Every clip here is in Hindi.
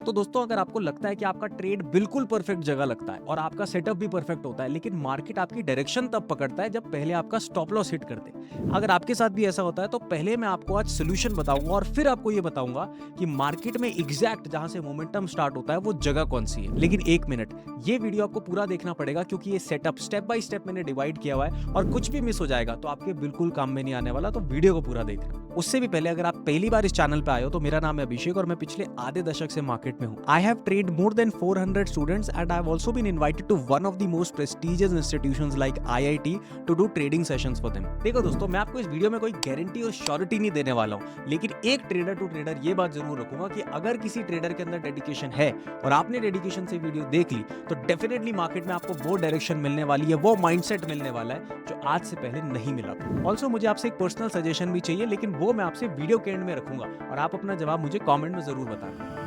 तो दोस्तों अगर आपको लगता है कि आपका ट्रेड बिल्कुल परफेक्ट जगह लगता है और आपका सेटअप भी परफेक्ट होता है, लेकिन मार्केट आपकी डायरेक्शन तब पकड़ता है जब पहले आपका स्टॉप लॉस हिट कर दे। अगर आपके साथ भी ऐसा होता है तो पहले मैं आपको आज सोल्यूशन बताऊंगा और फिर आपको ये बताऊंगा कि मार्केट में एग्जैक्ट जहां से मोमेंटम स्टार्ट होता है वो जगह कौन सी है। लेकिन एक मिनट, ये वीडियो आपको पूरा देखना पड़ेगा क्योंकि ये सेटअप स्टेप बाय स्टेप मैंने डिवाइड किया हुआ है और कुछ भी मिस हो जाएगा तो आपके बिल्कुल काम में नहीं आने वाला, तो वीडियो को पूरा देखना। उससे भी पहले अगर आप पहली बार इस चैनल पे आए हो तो मेरा नाम है अभिषेक और मैं पिछले आधे दशक से मार्केट में हूं। I have trade more than 400 students and I have also been invited to one of the most prestigious institutions like IIT to do trading sessions for them. देखो दोस्तों, मैं आपको इस वीडियो में कोई गारंटी और श्योरिटी नहीं देने वाला हूं, लेकिन एक ट्रेडर टू ट्रेडर ये बात जरूर रखूंगा कि अगर किसी ट्रेडर के अंदर डेडिकेशन है और आपने डेडिकेशन से वीडियो देख ली तो डेफिनेटली मार्केट में आपको वो डायरेक्शन मिलने वाली है, वो माइंडसेट मिलने वाला है जो आज से पहले नहीं मिला था। ऑल्सो मुझे आपसे एक पर्सनल सजेशन भी चाहिए, लेकिन वो मैं आपसे वीडियो के एंड में रखूंगा और आप अपना जवाब मुझे कमेंट में जरूर बताना।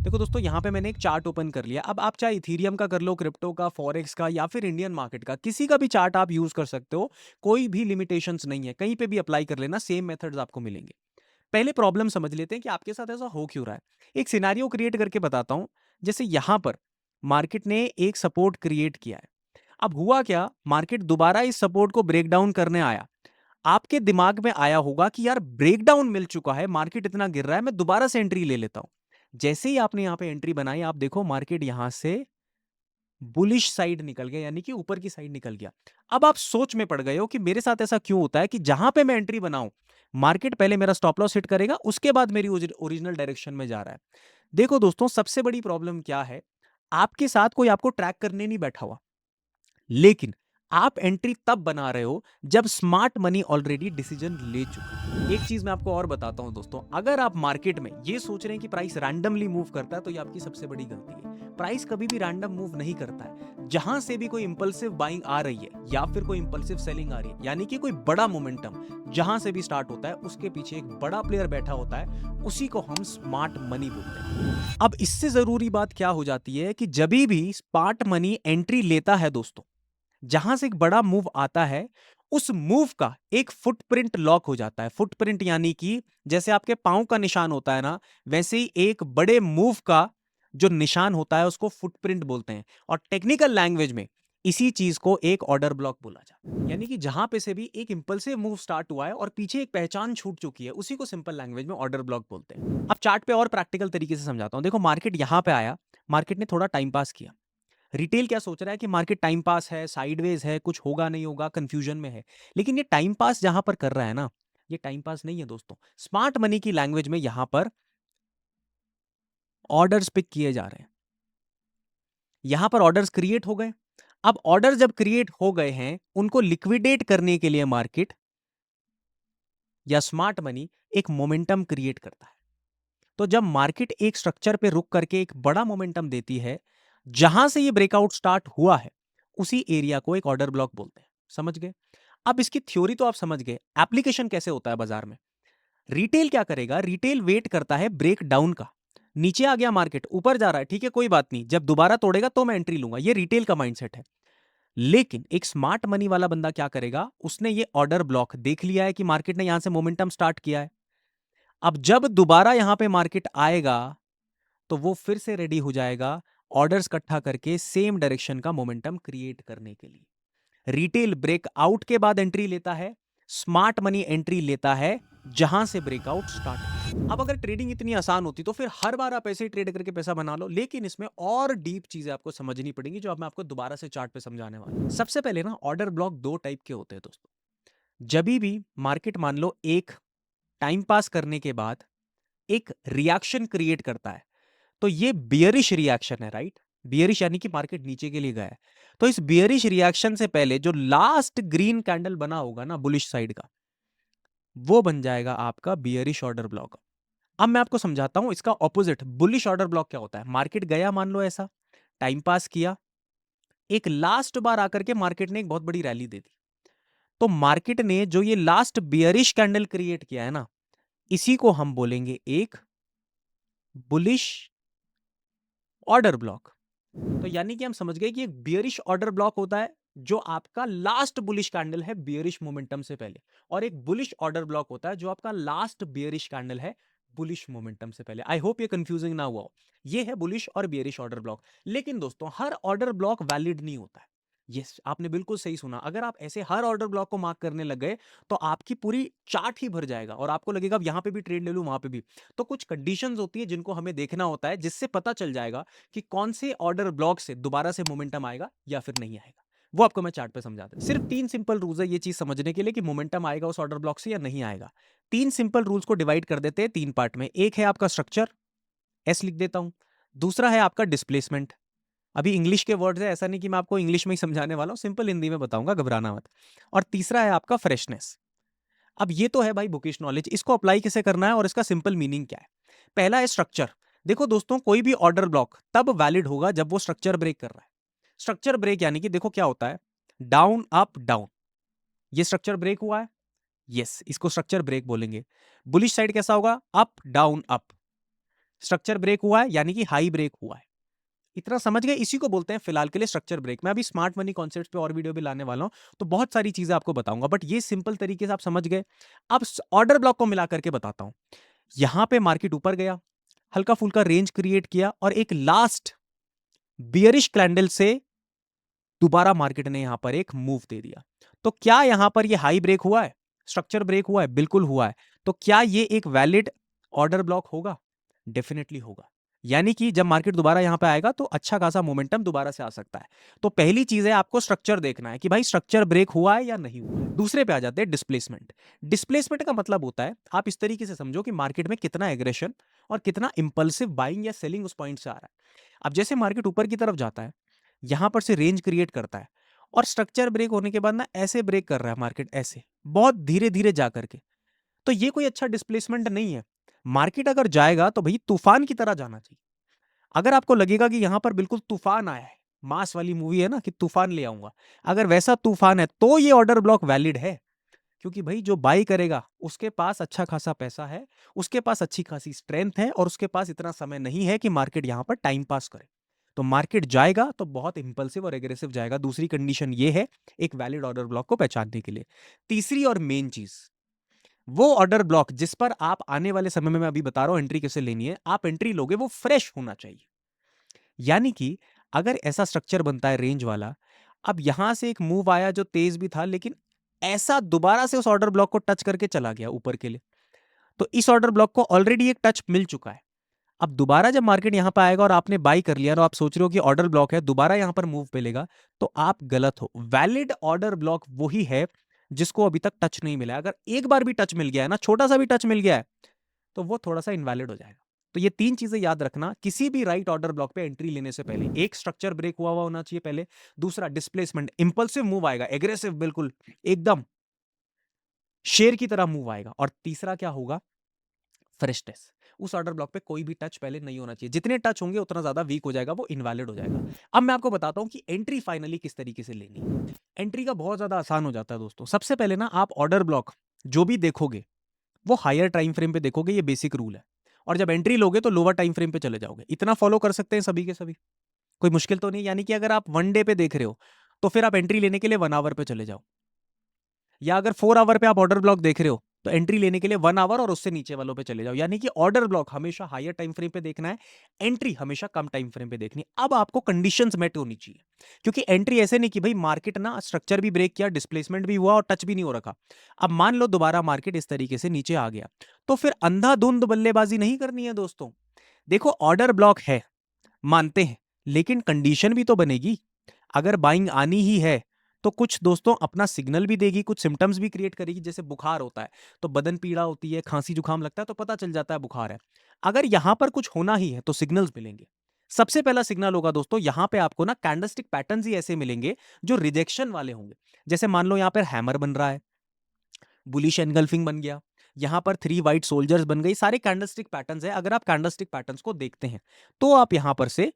देखो दोस्तों, यहाँ पे मैंने एक चार्ट ओपन कर लिया। अब आप चाहे इथीरियम का कर लो, क्रिप्टो का, फॉरेक्स का या फिर इंडियन मार्केट का, किसी का भी चार्ट आप यूज कर सकते हो। कोई भी लिमिटेशंस नहीं है, कहीं पे भी अप्लाई कर लेना, सेम मेथड्स आपको मिलेंगे। पहले प्रॉब्लम समझ लेते हैं कि आपके साथ ऐसा हो क्यों रहा है। एक सिनेरियो क्रिएट करके बताता हूं। जैसे यहां पर मार्केट ने एक सपोर्ट क्रिएट किया है। अब हुआ क्या, मार्केट दोबारा इस सपोर्ट को ब्रेक डाउन करने आया। आपके दिमाग में आया होगा कि यार ब्रेक डाउन मिल चुका है, मार्केट इतना गिर रहा है, मैं दोबारा से एंट्री ले लेता हूं। जैसे ही आपने यहां पे एंट्री बनाई, आप देखो मार्केट यहां से बुलिश साइड निकल गया, यानी कि ऊपर की साइड निकल गया। अब आप सोच में पड़ गए हो कि मेरे साथ ऐसा क्यों होता है कि जहां पे मैं एंट्री बनाऊं, मार्केट पहले मेरा स्टॉप लॉस हिट करेगा, उसके बाद मेरी ओरिजिनल डायरेक्शन में जा रहा है। देखो दोस्तों, सबसे बड़ी प्रॉब्लम क्या है, आपके साथ कोई आपको ट्रैक करने नहीं बैठा हुआ, लेकिन आप एंट्री तब बना रहे हो जब स्मार्ट मनी ऑलरेडी डिसीजन ले चुका है। एक चीज मैं आपको और बताता हूं दोस्तों, अगर आप मार्केट में ये सोच रहे हैं कि प्राइस रैंडमली मूव करता है तो ये आपकी सबसे बड़ी गलती है। प्राइस कभी भी रैंडम मूव नहीं करता है। जहां से भी कोई इंपल्सिव बाइंग आ रही है या फिर कोई इंपल्सिव सेलिंग आ रही है, यानी कि कोई बड़ा मोमेंटम जहां से भी स्टार्ट होता है, उसके पीछे एक बड़ा प्लेयर बैठा होता है, उसी को हम स्मार्ट मनी बोलते हैं। अब इससे जरूरी बात क्या हो जाती है कि जब भी स्मार्ट मनी एंट्री लेता है दोस्तों, जहां से एक बड़ा मूव आता है, उस मूव का एक फुटप्रिंट लॉक हो जाता है। फुटप्रिंट यानी कि जैसे आपके पांव का निशान होता है ना, वैसे ही एक बड़े मूव का जो निशान होता है उसको फुटप्रिंट बोलते हैं। और टेक्निकल लैंग्वेज में इसी चीज को एक ऑर्डर ब्लॉक बोला जाता है। यानी कि जहां पे से भी एक इंपल्सिव मूव स्टार्ट हुआ है और पीछे एक पहचान छूट चुकी है, उसी को सिंपल लैंग्वेज में ऑर्डर ब्लॉक बोलते हैं। अब चार्ट पे और प्रैक्टिकल तरीके से समझाता हूं। देखो, मार्केट यहां पे आया, मार्केट ने थोड़ा टाइम पास किया। रिटेल क्या सोच रहा है कि मार्केट टाइम पास है, साइडवेज है, कुछ होगा नहीं होगा, कंफ्यूजन में है। लेकिन ये टाइम पास जहां पर कर रहा है ना, ये टाइम पास नहीं है दोस्तों। स्मार्ट मनी की लैंग्वेज में यहां पर ऑर्डर्स पिक किए जा रहे हैं। यहां पर ऑर्डर्स क्रिएट हो गए। अब ऑर्डर जब क्रिएट हो गए हैं, उनको लिक्विडेट करने के लिए मार्केट या स्मार्ट मनी एक मोमेंटम क्रिएट करता है। तो जब मार्केट एक स्ट्रक्चर पे रुक करके एक बड़ा मोमेंटम देती है, जहां से ये ब्रेकआउट स्टार्ट हुआ है, उसी एरिया को एक ऑर्डर ब्लॉक बोलते हैं। समझ गए? अब इसकी थ्योरी तो आप समझ गए, एप्लीकेशन कैसे होता है बाजार में। रिटेल क्या करेगा, रिटेल वेट करता है ब्रेक डाउन का। नीचे आ गया मार्केट, ऊपर जा रहा है, ठीक है कोई बात नहीं, जब दोबारा तोड़ेगा तो मैं एंट्री लूंगा, ये रिटेल का माइंडसेट है। लेकिन एक स्मार्ट मनी वाला बंदा क्या करेगा, उसने ये ऑर्डर ब्लॉक देख लिया है कि मार्केट ने यहां से मोमेंटम स्टार्ट किया है। अब जब दोबारा यहां पे मार्केट आएगा तो वो फिर से रेडी हो जाएगा ऑर्डर्स इकट्ठा करके सेम डायरेक्शन का मोमेंटम क्रिएट करने के लिए। रिटेल ब्रेकआउट के बाद एंट्री लेता है, स्मार्ट मनी एंट्री लेता है जहां से ब्रेकआउट स्टार्ट। अब अगर ट्रेडिंग इतनी आसान होती तो फिर हर बार आप ऐसे ही ट्रेड करके पैसा बना लो, लेकिन इसमें और डीप चीजें आपको समझनी पड़ेंगी जो अब मैं आपको दोबारा से चार्ट पे समझाने वाला हूं। सबसे पहले ना, ऑर्डर ब्लॉक दो टाइप के होते हैं दोस्तों। जब भी मार्केट मान लो एक टाइम पास करने के बाद एक रिएक्शन क्रिएट करता है, तो ये बियरिश रिएक्शन है, राइट। बियरिश यानी कि मार्केट नीचे के लिए गया है। तो इस बियरिश रिएक्शन से पहले जो लास्ट ग्रीन कैंडल बना होगा ना बुलिश साइड का, वो बन जाएगा आपका बियरिश ऑर्डर ब्लॉक। अब मैं आपको समझाता हूं इसका ऑपोजिट बुलिश ऑर्डर ब्लॉक क्या होता है। मार्केट गया, मान लो ऐसा, टाइम पास किया, एक लास्ट बार आकर के मार्केट ने एक बहुत बड़ी रैली दे दी। तो मार्केट ने जो ये लास्ट बियरिश कैंडल क्रिएट किया है ना, इसी को हम बोलेंगे एक बुलिश ऑर्डर ब्लॉक। तो यानी कि हम समझ गए कि एक बियरिश ऑर्डर ब्लॉक होता है जो आपका लास्ट बुलिश कैंडल है बियरिश मोमेंटम से पहले, और एक बुलिश ऑर्डर ब्लॉक होता है जो आपका लास्ट बियरिश कैंडल है बुलिश मोमेंटम से पहले। आई होप ये कंफ्यूजिंग ना हुआ हो। ये है बुलिश और बियरिश ऑर्डर ब्लॉक। लेकिन दोस्तों हर ऑर्डर ब्लॉक वैलिड नहीं होता है। यस, आपने बिल्कुल सही सुना। अगर आप ऐसे हर ऑर्डर ब्लॉक को मार्क करने लग गए तो आपकी पूरी चार्ट ही भर जाएगा और आपको लगेगा अब यहां पे भी ट्रेड ले लूं वहां पे भी। तो कुछ कंडीशंस होती है जिनको हमें देखना होता है, जिससे पता चल जाएगा कि कौन से ऑर्डर ब्लॉक से दोबारा से मोमेंटम आएगा या फिर नहीं आएगा। वो आपको मैं चार्ट पे समझाता हूं। सिर्फ 3 सिंपल रूल्स है ये चीज समझने के लिए कि मोमेंटम आएगा उस ऑर्डर ब्लॉक से या नहीं आएगा। 3 सिंपल रूल्स को डिवाइड कर देते हैं 3 पार्ट में। एक है आपका स्ट्रक्चर, एस लिख देता हूं। दूसरा है आपका डिस्प्लेसमेंट। अभी इंग्लिश के वर्ड्स है, ऐसा नहीं कि मैं आपको इंग्लिश में ही समझाने वाला हूं, सिंपल हिंदी में बताऊंगा, घबराना मत। और तीसरा है आपका फ्रेशनेस। अब ये तो है भाई बुकिश नॉलेज, इसको अप्लाई कैसे करना है और इसका सिंपल मीनिंग क्या है। पहला है स्ट्रक्चर। देखो दोस्तों, कोई भी ऑर्डर ब्लॉक तब वैलिड होगा जब वो स्ट्रक्चर ब्रेक कर रहा है। स्ट्रक्चर ब्रेक यानी कि देखो क्या होता है, डाउन अप डाउन, ये स्ट्रक्चर ब्रेक हुआ है। यस, इसको स्ट्रक्चर ब्रेक बोलेंगे। बुलिश साइड कैसा होगा, up down up. Structure break हुआ है यानी कि हाई ब्रेक हुआ है। इतना समझ गए, इसी को बोलते हैं फिलहाल के लिए स्ट्रक्चर ब्रेक। मैं अभी स्मार्ट मनी कॉन्सेप्ट पे और वीडियो भी लाने वाला हूं, तो बहुत सारी चीजें आपको बताऊंगा, बट ये सिंपल तरीके से आप समझ गए। अब ऑर्डर ब्लॉक को मिला करके बताता हूं। यहां पे मार्केट ऊपर गया, हल्का फुल्का रेंज क्रिएट किया और एक लास्ट बियरिश कैंडल से दोबारा मार्केट ने यहां पर एक मूव दे दिया। तो क्या यहां पर ये हाई ब्रेक हुआ है, स्ट्रक्चर ब्रेक हुआ है? बिल्कुल हुआ है। तो क्या ये एक वैलिड ऑर्डर ब्लॉक होगा? डेफिनेटली होगा। यानी कि जब मार्केट दोबारा यहां पे आएगा तो अच्छा खासा मोमेंटम दोबारा से आ सकता है। तो पहली चीज है आपको स्ट्रक्चर देखना है कि भाई स्ट्रक्चर ब्रेक हुआ है या नहीं हुआ है। दूसरे पे आ जाते हैं डिस्प्लेसमेंट। डिस्प्लेसमेंट का मतलब होता है, आप इस तरीके से समझो कि मार्केट में कितना एग्रेशन और कितना इंपल्सिव बाइंग या सेलिंग उस पॉइंट से आ रहा है। अब जैसे मार्केट ऊपर की तरफ जाता है, यहां पर से रेंज क्रिएट करता है और स्ट्रक्चर ब्रेक होने के बाद ना ऐसे ब्रेक कर रहा है मार्केट, ऐसे बहुत धीरे धीरे जा करके। तो ये कोई अच्छा डिस्प्लेसमेंट नहीं है। मार्केट अगर जाएगा तो भाई तूफान की तरह जाना चाहिए। अगर आपको लगेगा कि यहां पर बिल्कुल तूफान आया है, मास वाली मूवी है ना कि तूफान ले आऊंगा, अगर वैसा तूफान है तो ये ऑर्डर ब्लॉक वैलिड है। क्योंकि भाई जो बाई करेगा उसके पास अच्छा खासा पैसा है, उसके पास अच्छी खासी स्ट्रेंथ है और उसके पास इतना समय नहीं है कि मार्केट यहां पर टाइम पास करे। तो मार्केट जाएगा तो बहुत इंपल्सिव और एग्रेसिव जाएगा। दूसरी कंडीशन ये है एक वैलिड ऑर्डर ब्लॉक को पहचानने के लिए। तीसरी और मेन चीज, वो ऑर्डर ब्लॉक जिस पर आप आने वाले समय में, मैं अभी बता रहा हूं एंट्री कैसे लेनी है, आप एंट्री लोगे वो फ्रेश होना चाहिए। यानी कि अगर ऐसा स्ट्रक्चर बनता है रेंज वाला, अब यहां से एक मूव आया जो तेज भी था, लेकिन ऐसा दोबारा से उस ऑर्डर ब्लॉक को टच करके चला गया ऊपर के लिए, तो इस ऑर्डर ब्लॉक को ऑलरेडी एक टच मिल चुका है। अब दोबारा जब मार्केट यहां पर आएगा और आपने बाई कर लिया और आप सोच रहे हो कि ऑर्डर ब्लॉक है, दोबारा यहां पर मूव मिलेगा, तो आप गलत हो। वैलिड ऑर्डर ब्लॉक वही है जिसको अभी तक टच नहीं मिला है। अगर एक बार भी टच मिल गया है ना, छोटा सा भी टच मिल गया है, तो वो थोड़ा सा इनवैलिड हो जाएगा। तो ये 3 चीजें याद रखना किसी भी राइट ऑर्डर ब्लॉक पे एंट्री लेने से पहले। एक, स्ट्रक्चर ब्रेक हुआ होना चाहिए पहले। दूसरा, डिस्प्लेसमेंट, इंपल्सिव मूव आएगा, एग्रेसिव, बिल्कुल एकदम शेर की तरह मूव आएगा। और तीसरा क्या होगा, फ्रेशनेस। उस ऑर्डर ब्लॉक पे कोई भी टच पहले नहीं होना चाहिए। जितने टच होंगे उतना ज्यादा वीक हो जाएगा, वो इनवैलिड हो जाएगा। अब मैं आपको बताता हूं कि एंट्री फाइनली किस तरीके से लेनी है। एंट्री का बहुत ज्यादा आसान हो जाता है दोस्तों। सबसे पहले ना आप ऑर्डर ब्लॉक जो भी देखोगे वो हायर टाइम फ्रेम पे देखोगे, ये बेसिक रूल है। और जब एंट्री लोगे तो लोअर टाइम फ्रेम पे चले जाओगे। इतना फॉलो कर सकते हैं सभी के सभी, कोई मुश्किल तो नहीं। यानी कि अगर आप 1 डे पे देख रहे हो तो फिर आप एंट्री लेने के लिए 1 आवर पे चले जाओ, या अगर 4 आवर पे आप ऑर्डर ब्लॉक देख रहे हो तो एंट्री लेने के लिए 1 आवर और उससे नीचे वालों पे चले जाओ। यानी कि ऑर्डर ब्लॉक हमेशा हायर टाइम फ्रेम पे देखना है, एंट्री हमेशा कम टाइम फ्रेम पे देखनी है। अब आपको कंडीशंस मेट होनी चाहिए, क्योंकि एंट्री ऐसे नहीं कि भाई मार्केट ना स्ट्रक्चर भी ब्रेक किया, डिस्प्लेसमेंट भी हुआ और टच भी नहीं हो रखा। अब मान लो दोबारा मार्केट इस तरीके से नीचे आ गया, तो फिर अंधाधुंध बल्लेबाजी नहीं करनी है दोस्तों। देखो ऑर्डर ब्लॉक है, मानते हैं, लेकिन कंडीशन भी तो बनेगी। अगर बाइंग आनी ही है तो कुछ दोस्तों अपना सिग्नल भी देगी, कुछ सिम्टम्स भी क्रिएट करेगी। जैसे बुखार होता है तो बदन पीड़ा होती है, खांसी जुकाम लगता है तो पता चल जाता है बुखार है। अगर यहां पर कुछ होना ही है तो सिग्नल्स मिलेंगे। सबसे पहला सिग्नल होगा दोस्तों, यहां पे आपको ना कैंडलस्टिक पैटर्न्स ही ऐसे मिलेंगे जो रिजेक्शन वाले होंगे। जैसे मान लो यहां पर हैमर बन रहा है, बुलिश एनगल्फिंग बन गया, यहां पर 3 वाइट सोल्जर्स बन गई, सारे कैंडलस्टिक पैटर्न्स है। अगर आप कैंडलस्टिक पैटर्न्स को देखते हैं तो आप यहां पर से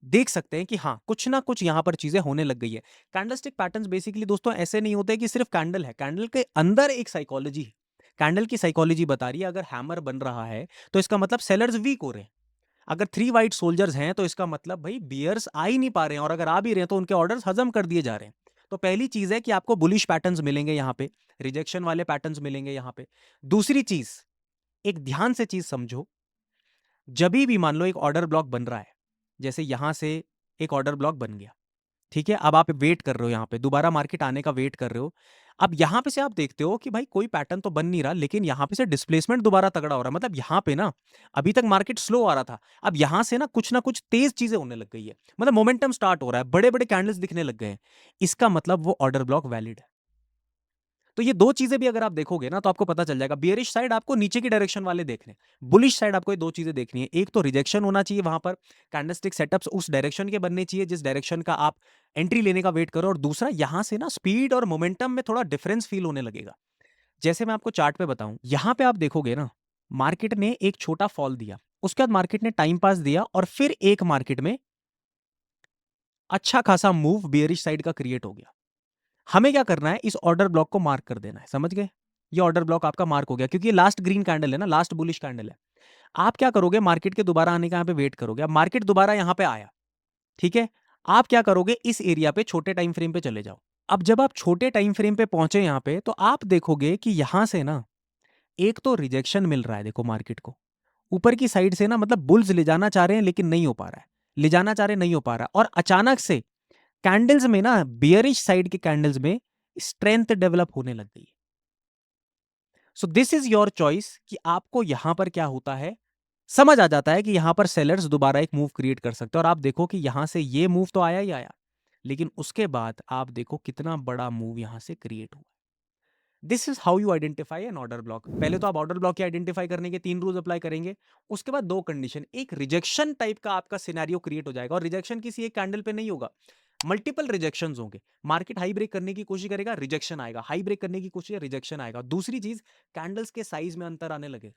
देख सकते हैं कि हाँ कुछ ना कुछ यहां पर चीजें होने लग गई है। कैंडलस्टिक पैटर्न्स बेसिकली दोस्तों ऐसे नहीं होते कि सिर्फ कैंडल है, कैंडल के अंदर एक साइकोलॉजी है। कैंडल की साइकोलॉजी बता रही है अगर हैमर बन रहा है तो इसका मतलब सेलर्स वीक हो रहे हैं। अगर 3 वाइट सोल्जर्स हैं तो इसका मतलब भाई बियर्स आ ही नहीं पा रहे हैं, और अगर आ भी रहे हैं तो उनके ऑर्डर्स हजम कर दिए जा रहे हैं। तो पहली चीज है कि आपको बुलिश पैटर्न्स मिलेंगे, यहां पे रिजेक्शन वाले पैटर्न्स मिलेंगे यहां पे। दूसरी चीज, एक ध्यान से चीज समझो, जब भी मान लो एक ऑर्डर ब्लॉक बन रहा है, जैसे यहां से एक ऑर्डर ब्लॉक बन गया, ठीक है, अब आप वेट कर रहे हो, यहां पे दोबारा मार्केट आने का वेट कर रहे हो। अब यहां पे से आप देखते हो कि भाई कोई पैटर्न तो बन नहीं रहा, लेकिन यहां पे से डिस्प्लेसमेंट दोबारा तगड़ा हो रहा है। मतलब यहां पे ना अभी तक मार्केट स्लो आ रहा था, अब यहां से ना कुछ तेज चीजें होने लग गई है, मतलब मोमेंटम स्टार्ट हो रहा है, बड़े बड़े कैंडल्स दिखने लग गए हैं। इसका मतलब वो ऑर्डर ब्लॉक वैलिड है। तो ये दो चीजें भी अगर आप देखोगे ना तो आपको पता चल जाएगा। बियरिश साइड आपको नीचे की डायरेक्शन वाले देखने, बुलिश साइड आपको ये दो चीजें देखनी है। एक तो रिजेक्शन होना चाहिए वहां पर, कैंडलस्टिक सेटअप्स उस डायरेक्शन के बनने चाहिए जिस डायरेक्शन का आप एंट्री लेने का वेट करो, और दूसरा यहां से ना स्पीड और मोमेंटम में थोड़ा डिफरेंस फील होने लगेगा। जैसे मैं आपको चार्ट पे बताऊं, यहां पे आप देखोगे ना मार्केट ने एक छोटा फॉल दिया, उसके बाद मार्केट ने टाइम पास दिया, और फिर एक मार्केट में अच्छा खासा मूव बियरिश साइड का क्रिएट हो गया। हमें क्या करना है, इस ऑर्डर ब्लॉक को मार्क कर देना है, समझ गए? ये ऑर्डर ब्लॉक आपका मार्क हो गया, क्योंकि ये लास्ट ग्रीन कैंडल है ना, लास्ट बुलिश कैंडल है। आप क्या करोगे, मार्केट के दोबारा आने का यहाँ पे वेट करोगे। अब मार्केट दोबारा यहाँ पे आया, ठीक है, आप क्या करोगे, इस एरिया पे छोटे टाइम फ्रेम पे चले जाओ। अब जब आप छोटे टाइम फ्रेम पे पहुंचे यहाँ पे, तो आप देखोगे कि यहां से ना एक तो रिजेक्शन मिल रहा है, देखो मार्केट को ऊपर की साइड से ना, मतलब बुल्स ले जाना चाह रहे हैं लेकिन नहीं हो पा रहा है, ले जाना चाह रहे नहीं हो पा रहा, और अचानक से कैंडल्स में ना बियरिश साइड के कैंडल्स में स्ट्रेंथ डेवलप होने लग गई। So this is your choice कि आपको यहां पर क्या होता है, समझ आ जाता है कि यहां पर सेलर्स दोबारा एक मूव क्रिएट कर सकते हैं। और आप देखो कि यहां से ये मूव तो आया ही आया, लेकिन उसके बाद आप देखो कितना बड़ा मूव यहां से क्रिएट हुआ। This is how you identify N order block. पहले तो आप ऑर्डर ब्लॉक की आइडेंटिफाई करने के 3 रूल्स अप्लाई करेंगे, उसके बाद 2 कंडीशन। एक रिजेक्शन टाइप का आपका सिनेरियो क्रिएट हो जाएगा, और रिजेक्शन किसी एक कैंडल पे नहीं होगा, मल्टीपल रिजेक्शंस होंगे। मार्केट हाई ब्रेक करने की कोशिश करेगा, रिजेक्शन आएगा, हाई ब्रेक करने की कोशिश, रिजेक्शन आएगा। दूसरी चीज, कैंडल्स के साइज में अंतर आने लगेगा।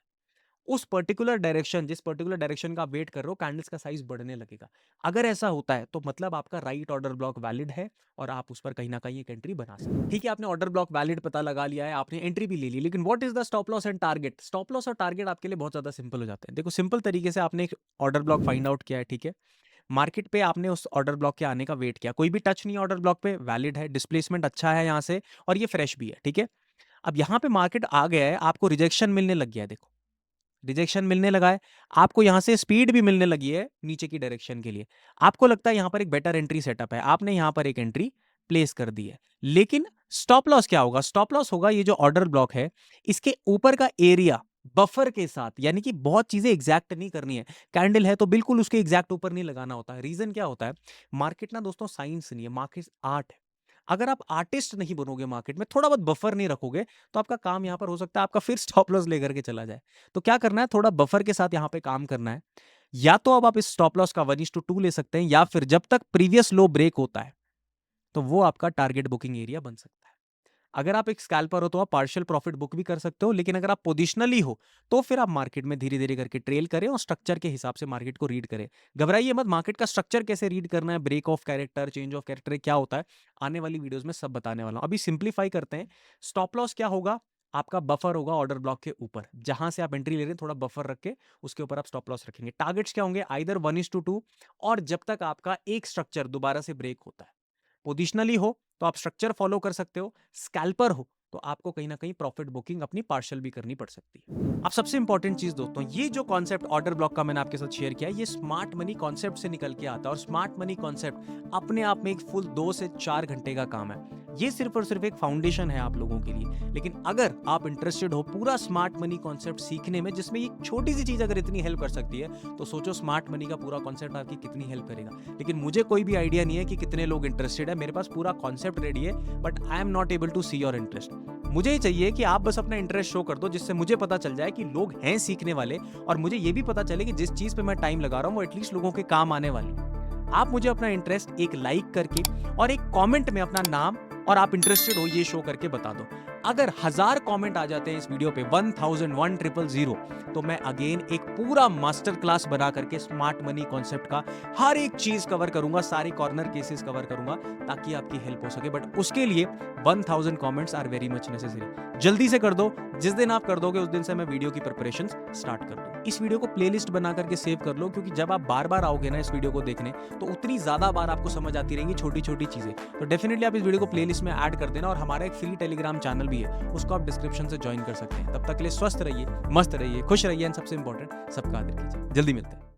उस पर्टिकुलर डायरेक्शन, जिस पर्टिकुलर डायरेक्शन का आप वेट कर रहे हो, कैंडल्स का साइज बढ़ने लगेगा। अगर ऐसा होता है तो मतलब आपका राइट ऑर्डर ब्लॉक वैलिड है, और आप उस पर कहीं ना कहीं एक एंट्री बना सकते हैं। ठीक है, आपने ऑर्डर ब्लॉक वैलिड पता लगा लिया है, आपने एंट्री भी ले ली, लेकिन what is the stop loss and target? Stop loss और टारगेट आपके लिए बहुत ज्यादा सिंपल हो जाते हैं। देखो, सिंपल तरीके से आपने एक ऑर्डर ब्लॉक फाइंड आउट किया है, ठीक है, मार्केट पे आपने उस ऑर्डर ब्लॉक के आने का वेट किया, कोई भी टच नहीं ऑर्डर ब्लॉक पे, वैलिड है, डिस्प्लेसमेंट अच्छा है यहाँ से, और ये फ्रेश भी है, ठीक है। अब यहाँ पे मार्केट आ गया है, आपको रिजेक्शन मिलने लग गया है, देखो रिजेक्शन मिलने लगा है, आपको यहां से स्पीड भी मिलने लगी है नीचे की डायरेक्शन के लिए। आपको लगता है यहां पर एक बेटर एंट्री सेटअप है, आपने यहां पर एक एंट्री प्लेस कर दी है। लेकिन स्टॉप लॉस क्या होगा? स्टॉप लॉस होगा ये जो ऑर्डर ब्लॉक है, इसके ऊपर का एरिया बफर के साथ, यानी कि बहुत चीजें एग्जैक्ट नहीं करनी है। कैंडल है तो बिल्कुल उसके एग्जैक्ट ऊपर नहीं लगाना होता है। रीजन क्या होता है, मार्केट ना दोस्तों साइंस नहीं है, मार्केट आर्ट है। अगर आप आर्टिस्ट नहीं बनोगे, मार्केट में थोड़ा बहुत बफर नहीं रखोगे, तो आपका काम यहां पर हो सकता है आपका फिर स्टॉप लॉस लेकर के चला जाए। तो क्या करना है, थोड़ा बफर के साथ यहां पे काम करना है। या तो अब आप इस स्टॉप लॉस का 1:2 ले सकते हैं, या फिर जब तक प्रीवियस लो ब्रेक होता है तो वो आपका टारगेट बुकिंग एरिया बन सकता है। अगर आप एक स्कैल्पर हो तो आप पार्शियल प्रॉफिट बुक भी कर सकते हो, लेकिन अगर आप पोजिशनली हो तो फिर आप मार्केट में धीरे धीरे करके ट्रेल करें और स्ट्रक्चर के हिसाब से मार्केट को रीड करें। घबराइए मत, मार्केट का स्ट्रक्चर कैसे रीड करना है, break of character, change of character क्या होता है, आने वाली वीडियोस में सब बताने वाला हूं। अभी सिंप्लीफाई करते हैं। स्टॉप लॉस क्या होगा, आपका बफर होगा ऑर्डर ब्लॉक के ऊपर, जहां से आप एंट्री ले रहे हैं थोड़ा बफर रख के उसके ऊपर आप स्टॉप लॉस रखेंगे। टारगेट्स क्या होंगे, आइदर 1:2, और जब तक आपका एक स्ट्रक्चर दोबारा से ब्रेक होता है। पोजिशनली हो तो आप स्ट्रक्चर फॉलो कर सकते हो, स्कैल्पर हो तो आपको कहीं ना कहीं प्रॉफिट बुकिंग अपनी पार्शियल भी करनी पड़ सकती है। अब सबसे इंपॉर्टेंट चीज दोस्तों, ये जो कॉन्सेप्ट ऑर्डर ब्लॉक का मैंने आपके साथ शेयर किया, ये स्मार्ट मनी कॉन्सेप्ट से निकल के आता है, और स्मार्ट मनी कॉन्सेप्ट अपने आप में एक फुल 2 से 4 घंटे का काम है। ये सिर्फ और सिर्फ एक फाउंडेशन है आप लोगों के लिए। लेकिन अगर आप इंटरेस्टेड हो पूरा स्मार्ट मनी कॉन्सेप्ट सीखने में, जिसमें एक छोटी सी चीज अगर इतनी हेल्प कर सकती है, तो सोचो स्मार्ट मनी का पूरा कॉन्सेप्ट आपकी कितनी हेल्प करेगा। लेकिन मुझे कोई भी आइडिया नहीं है कि कितने लोग इंटरेस्टेड है, मेरे पास पूरा कॉन्सेप्ट रेडी है, but I am not able to see your interest. मुझे ही चाहिए कि आप बस अपना इंटरेस्ट शो कर दो, जिससे मुझे पता चल जाए कि लोग हैं सीखने वाले, और मुझे ये भी पता चले कि जिस चीज पे मैं टाइम लगा रहा हूं वो एटलीस्ट लोगों के काम आने वाली। आप मुझे अपना इंटरेस्ट एक लाइक करके और एक कमेंट में अपना नाम और आप इंटरेस्टेड हो ये शो करके बता दो। अगर 1000 कमेंट आ जाते हैं इस वीडियो पे, 1000 तो मैं अगेन एक पूरा मास्टर क्लास बना करके स्मार्ट मनी कॉन्सेप्ट का हर एक चीज कवर करूंगा, सारे कॉर्नर केसेस कवर करूंगा, ताकि आपकी हेल्प हो सके। बट उसके लिए 1000 comments are very much necessary. जल्दी से कर दो, जिस दिन आप कर दोगे उस दिन से मैं वीडियो की प्रिपरेशंस स्टार्ट कर दूं। इस वीडियो को प्लेलिस्ट बना करके सेव कर लो, क्योंकि जब आप बार बार आओगे ना इस वीडियो को देखने, तो उतनी ज्यादा बार आपको समझ आती रहेंगी छोटी छोटी चीजें। तो डेफिनेटली आप इस वीडियो को प्लेलिस्ट में ऐड कर देना, और हमारा एक फ्री टेलीग्राम चैनल चैनल भी है, उसको आप डिस्क्रिप्शन से ज्वाइन कर सकते हैं। तब तक के लिए स्वस्थ रहिए, मस्त रहिए, खुश रहिए एंड सबसे इंपॉर्टेंट सबका आदर कीजिए। जल्दी मिलते हैं।